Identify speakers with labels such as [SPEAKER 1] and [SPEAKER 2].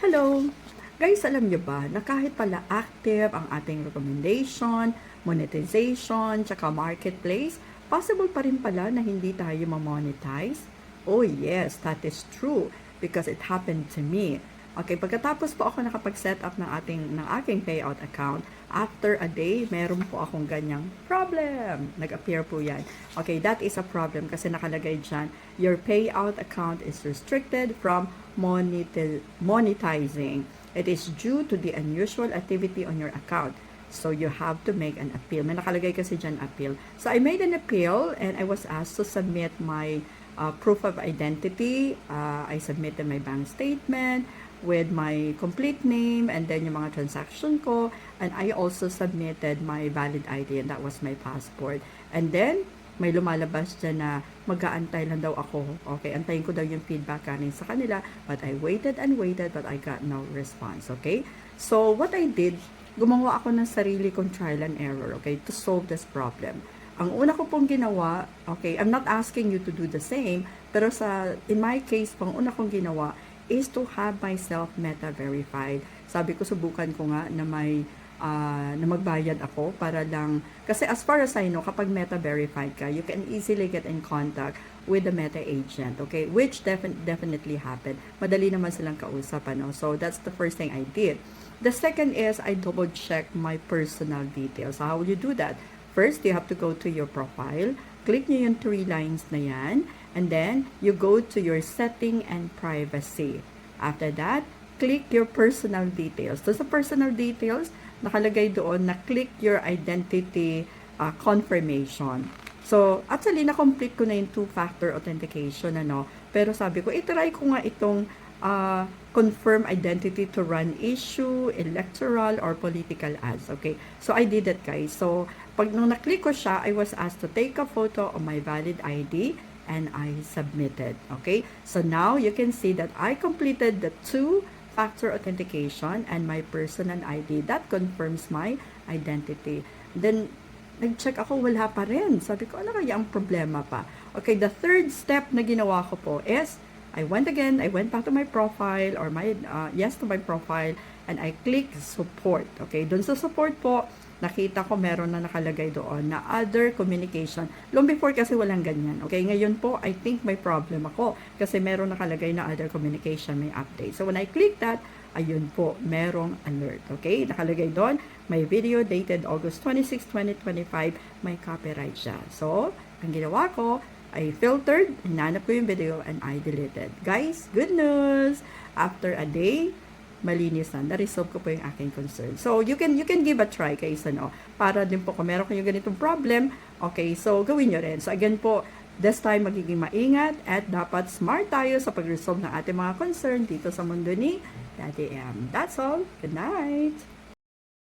[SPEAKER 1] Hello! Guys, alam nyo ba na kahit pala active ang ating recommendation, monetization, tsaka marketplace, possible pa rin pala na hindi tayo ma-monetize? Oh yes, that is true because it happened to me. Okay, pagkatapos po ako nakapag-set up ng aking payout account, after a day, meron po akong ganyang problem. Nag-appear po yan. Okay, that is a problem kasi nakalagay dyan, your payout account is restricted from monetizing. It is due to the unusual activity on your account. So you have to make an appeal. May nakalagay kasi dyan appeal. So I made an appeal and I was asked to submit my proof of identity. I submitted my bank statement with my complete name and then yung mga transaction ko, and I also submitted my valid ID and that was my passport. And then may lumalabas dyan na mag-aantay lang daw ako. Okay, antayin ko daw yung feedback galing sa kanila, but I waited and waited but I got no response. Okay, so what I did, gumawa ako ng sarili kong trial and error, okay, to solve this problem. Ang una ko pong ginawa, okay, I'm not asking you to do the same, pero in my case, pang una kong ginawa is to have myself meta verified. Sabi ko, subukan ko nga na na magbayad ako para lang, kasi as far as I know, kapag meta verified ka, you can easily get in contact with the meta agent, okay, which definitely happened. Madali naman silang kausap, ano? So that's the first thing I did. The second is I double check my personal details. So how will you do that? First, you have to go to your profile, click nyo yung 3 lines na yan, and then you go to your setting and privacy. After that, click your personal details. So sa personal details, nakalagay doon na click your identity confirmation. So, actually, na-complete ko na yung 2-factor authentication, ano. Pero sabi ko, itry ko nga itong confirm identity to run issue, electoral, or political ads. Okay? So, I did that, guys. So, nung na-click ko siya, I was asked to take a photo of my valid ID and I submitted. Okay? So, now you can see that I completed the 2-factor authentication and my personal ID. That confirms my identity. Then, nag-check ako, wala pa rin. Sabi ko, ano kaya ang problema pa? Okay, the third step na ginawa ko po is, I went back to my profile or to my profile and I click support. Okay, doon sa support po, nakita ko meron na nakalagay doon na other communication. Long before kasi walang ganyan. Okay, ngayon po, I think may problem ako kasi meron nakalagay na other communication, may update. So when I click that, ayun po, merong alert. Okay, nakalagay doon, may video dated August 26, 2025, may copyright siya. So, ang ginawa ko, I filtered, hinanap ko yung video, and I deleted. Guys, good news! After a day, malinis na. Na-resolve ko po yung aking concern. So, you can give a try, guys, ano, para din po kung meron kayong ganitong problem, okay, so gawin nyo rin. So, again po, this time magiging maingat at dapat smart tayo sa pag-resolve ng ating mga concern dito sa mundo ni Daddy M. That's all. Good night!